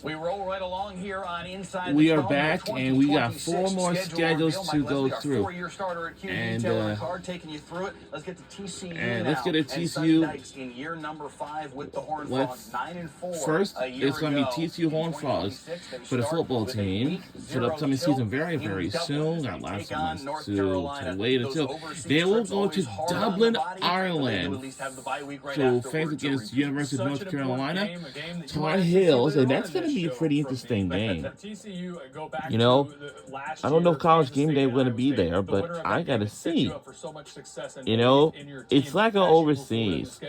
We roll right along here on Inside We the are 12, back, and we got 4 more schedules to go through. Four-year starter at QB, And Taylor Ricard, taking you through it. Let's get to TCU and now. let's get a And TCU. Sonny Dykes in year number 5 with the Horned Frogs, 9-4. First, it's going to be TCU Horned Frogs for the football team for the upcoming season very, very soon. Got lots of months to wait until. They will go to Dublin, Ireland. So, fans against University of North Carolina, Tar Heels, and that's going to be a pretty interesting game. You know, I don't know if College Game Day going to be there, but I got to see. You know, it's like an overseas.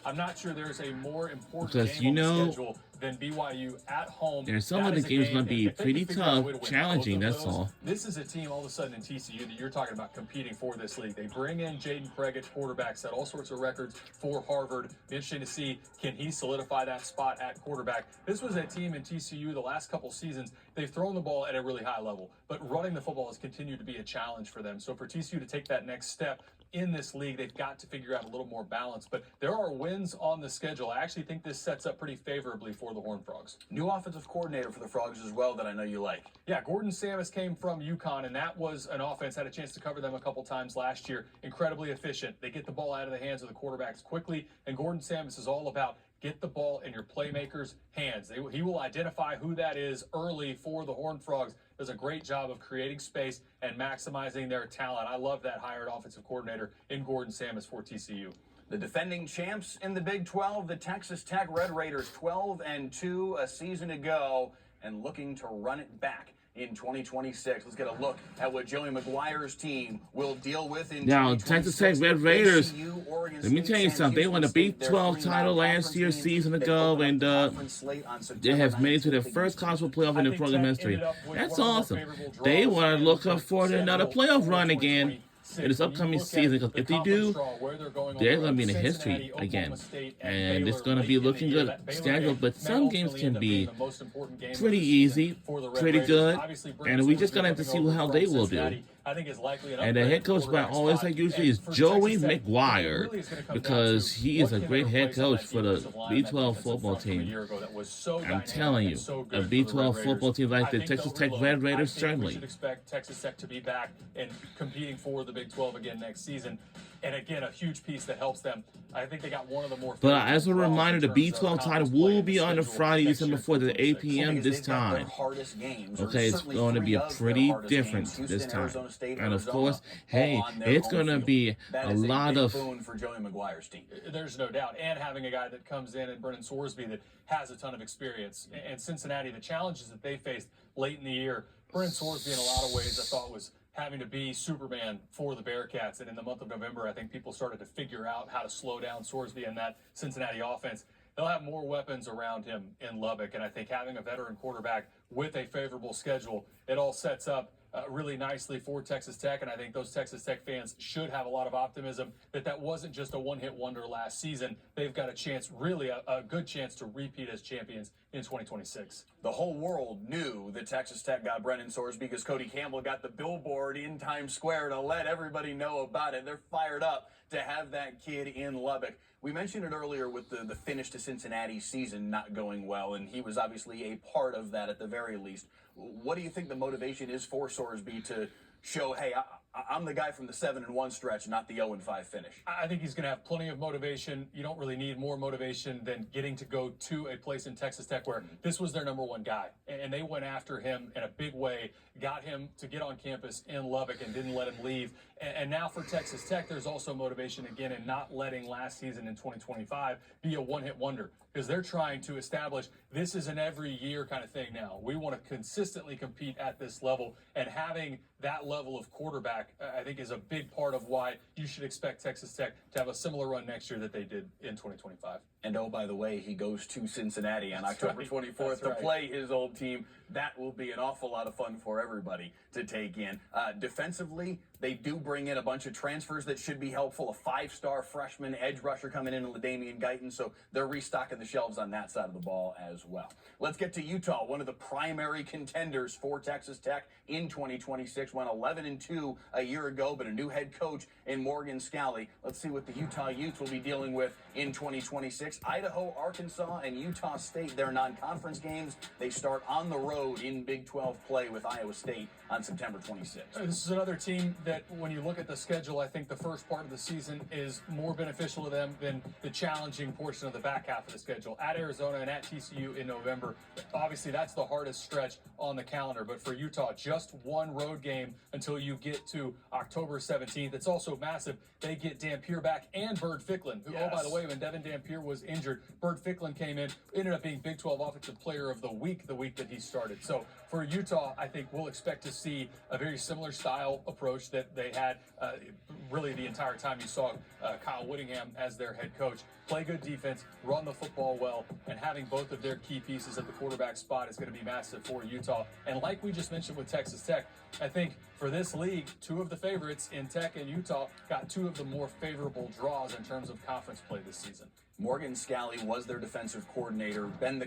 I'm not sure there's a more important because, game on the schedule than BYU at home. There's some of the games going to be pretty tough, challenging, that's all. This is a team all of a sudden in TCU that you're talking about competing for this league. They bring in Jaden Preggett, quarterback, set all sorts of records for Harvard. Be interesting to see, can he solidify that spot at quarterback? This was a team in TCU the last couple seasons. They've thrown the ball at a really high level, but running the football has continued to be a challenge for them. So for TCU to take that next step in this league, they've got to figure out a little more balance. But there are wins on the schedule. I actually think this sets up pretty favorably for the Horned Frogs. New offensive coordinator for the Frogs as well that I know you like. Yeah, Gordon Samus came from UConn, and that was an offense, had a chance to cover them a couple times last year. Incredibly efficient. They get the ball out of the hands of the quarterbacks quickly, and Gordon Samus is all about get the ball in your playmakers' hands. He will identify who that is early for the Horned Frogs. Does a great job of creating space and maximizing their talent. I love that hired offensive coordinator in Gordon Samus for TCU. The defending champs in the Big 12, the Texas Tech Red Raiders, 12-2 a season ago, and looking to run it back in 2026. Let's get a look at what Joey McGuire's team will deal with in now, Texas Tech Red Raiders, let me tell you something. They won a Big 12 title last year, season ago, and they have made it to their first college playoff in their program history. That's awesome. They want to look up for another playoff run again in this upcoming season, because if they do, they're going to be in the history again, and it's going to be looking good schedule. But some games can be pretty easy, pretty good, and we just going to have to see how they will do. And the head coach, by always like usually, is Joey McGuire, because he is a great head coach for the B12 football team. I'm telling you, a B12 football team like the Texas Tech Red Raiders, certainly. You should expect Texas Tech to be back and competing for the Big 12 again next season. And again, a huge piece that helps them. I think they got one of the more. But as a reminder, the B12 title will be on the Friday, December 4th at 8 p.m. this time. Okay, it's going to be a pretty different this time. And of course, hey, it's going to be a lot of. For Joey McGuire's team. There's no doubt. And having a guy that comes in and Brennan Sorsby that has a ton of experience. And Cincinnati, the challenges that they faced late in the year, Brennan Sorsby in a lot of ways I thought was having to be Superman for the Bearcats. And in the month of November, I think people started to figure out how to slow down Sorsby and that Cincinnati offense. They'll have more weapons around him in Lubbock. And I think having a veteran quarterback with a favorable schedule, it all sets up really nicely for Texas Tech. And I think those Texas Tech fans should have a lot of optimism that wasn't just a one-hit wonder last season. They've got a chance, really a good chance to repeat as champions in 2026. The whole world knew that Texas Tech got Brennan Sorsby because Cody Campbell got the billboard in Times Square to let everybody know about it. They're fired up to have that kid in Lubbock. We mentioned it earlier with the finish to Cincinnati season not going well, and he was obviously a part of that at the very least. What do you think the motivation is for Sorsby to show, hey, I'm the guy from the 7-1 stretch, not the 0-5 finish? I think he's going to have plenty of motivation. You don't really need more motivation than getting to go to a place in Texas Tech where this was their number one guy. And they went after him in a big way, got him to get on campus in Lubbock and didn't let him leave. And now for Texas Tech, there's also motivation again in not letting last season in 2025 be a one-hit wonder, because they're trying to establish this is an every year kind of thing now. We want to consistently compete at this level, and having that level of quarterback, I think, is a big part of why you should expect Texas Tech to have a similar run next year that they did in 2025. And oh, by the way, he goes to Cincinnati on October 24th to play his old team. That will be an awful lot of fun for everybody to take in. Defensively, They do bring in a bunch of transfers that should be helpful. A 5-star freshman edge rusher coming in LaDamian Guyton. So they're restocking the shelves on that side of the ball as well. Let's get to Utah, one of the primary contenders for Texas Tech in 2026. Went 11-2 a year ago, but a new head coach in Morgan Scalley. Let's see what the Utah Utes will be dealing with in 2026. Idaho, Arkansas, and Utah State, their non-conference games. They start on the road in Big 12 play with Iowa State on September 26th. This is another team that, when you look at the schedule, I think the first part of the season is more beneficial to them than the challenging portion of the back half of the schedule. At Arizona and at TCU in November, obviously that's the hardest stretch on the calendar. But for Utah, just one road game until you get to October 17th. It's also massive. They get Dampier back and Bird Ficklin, who, oh, by the way, when Devin Dampier was injured, Bird Ficklin came in, ended up being Big 12 Offensive Player of the Week that he started. So for Utah, I think we'll expect to see a very similar style approach that they had really the entire time you saw Kyle Whittingham as their head coach. Play good defense, run the football well, and having both of their key pieces at the quarterback spot is going to be massive for Utah. And like we just mentioned with Texas Tech, I think for this league, two of the favorites in Tech and Utah got two of the more favorable draws in terms of conference play this season. Morgan Scalley was their defensive coordinator, been the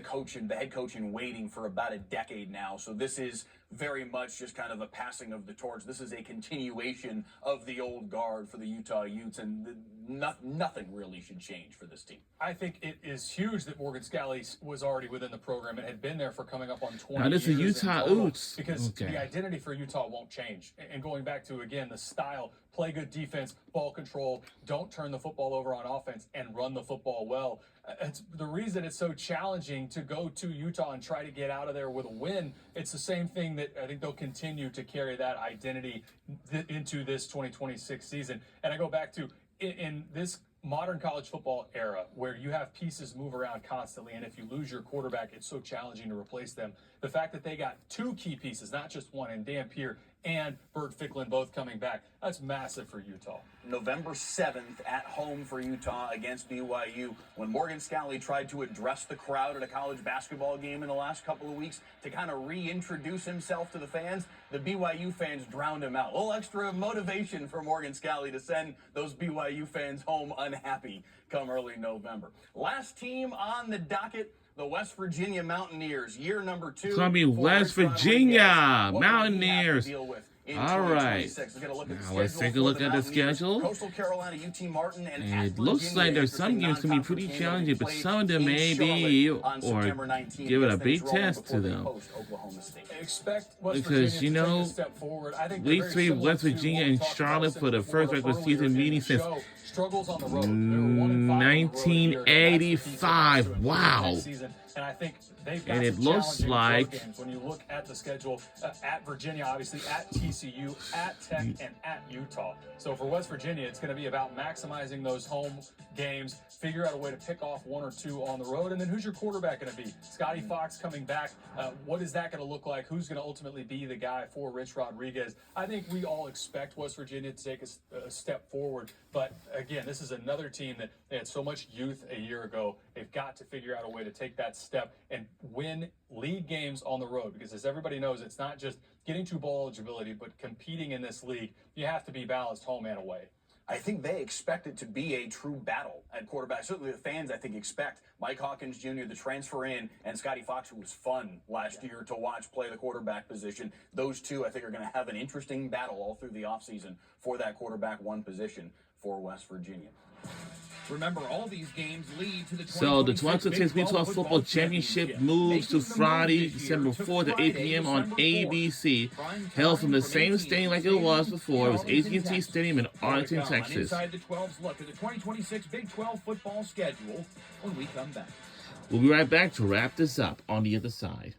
head coach in waiting for about a decade now. So this is very much just kind of a passing of the torch. This is a continuation of the old guard for the Utah Utes, and nothing really should change for this team. I think it is huge that Morgan Scalley was already within the program and had been there for coming up on 20 now, this years. is Utah Utes. Because the identity for Utah won't change. And going back to, again, the style, play good defense, ball control, don't turn the football over on offense, and run the football well. It's the reason it's so challenging to go to Utah and try to get out of there with a win. It's the same thing that I think they'll continue to carry that identity into this 2026 season. And I go back to in this modern college football era where you have pieces move around constantly, and if you lose your quarterback, it's so challenging to replace them. The fact that they got two key pieces, not just one, and Dampier and Bird Ficklin both coming back, that's massive for Utah. November 7th at home for Utah against BYU. When Morgan Scalley tried to address the crowd at a college basketball game in the last couple of weeks to kind of reintroduce himself to the fans, the BYU fans drowned him out. A little extra motivation for Morgan Scalley to send those BYU fans home unhappy come early November. Last team on the docket, the West Virginia Mountaineers, year number 2. It's going to be West Virginia Mountaineers. All right. Now let's take a look at the schedule. Coastal Carolina, UT Martin, and it looks like there's some games going to be pretty challenging, but some of them may be, or give it a big test to them. Because, you know, week 3, West Virginia and Charlotte for the first regular season meeting since 1985. Wow. And I think they've got and it looks like games when you look at the schedule at Virginia, obviously at TCU, at Tech, and at Utah. So for West Virginia, it's going to be about maximizing those home games, figure out a way to pick off 1 or 2 on the road, and then who's your quarterback going to be? Scotty Fox coming back. What is that going to look like? Who's going to ultimately be the guy for Rich Rodriguez? I think we all expect West Virginia to take a step forward, but again, this is another team that they had so much youth a year ago. They've got to figure out a way to take that step and win league games on the road, because as everybody knows, it's not just getting to bowl eligibility, but competing in this league. You have to be balanced home and away. I think they expect it to be a true battle at quarterback. Certainly the fans, I think, expect Mike Hawkins Jr., the transfer in, and Scotty Fox, who was fun last year to watch play the quarterback position. Those two, I think, are going to have an interesting battle all through the offseason for that quarterback 1 position for West Virginia. Remember, all these games lead to the 2026 Big 12 Football Championship moves to Friday, December 4th at 8 p.m. on ABC, held from the same stadium like it was before. It was AT&T Stadium in Arlington, Texas. Inside the 12's look at the 2026 Big 12 football schedule when we come back. We'll be right back to wrap this up on the other side.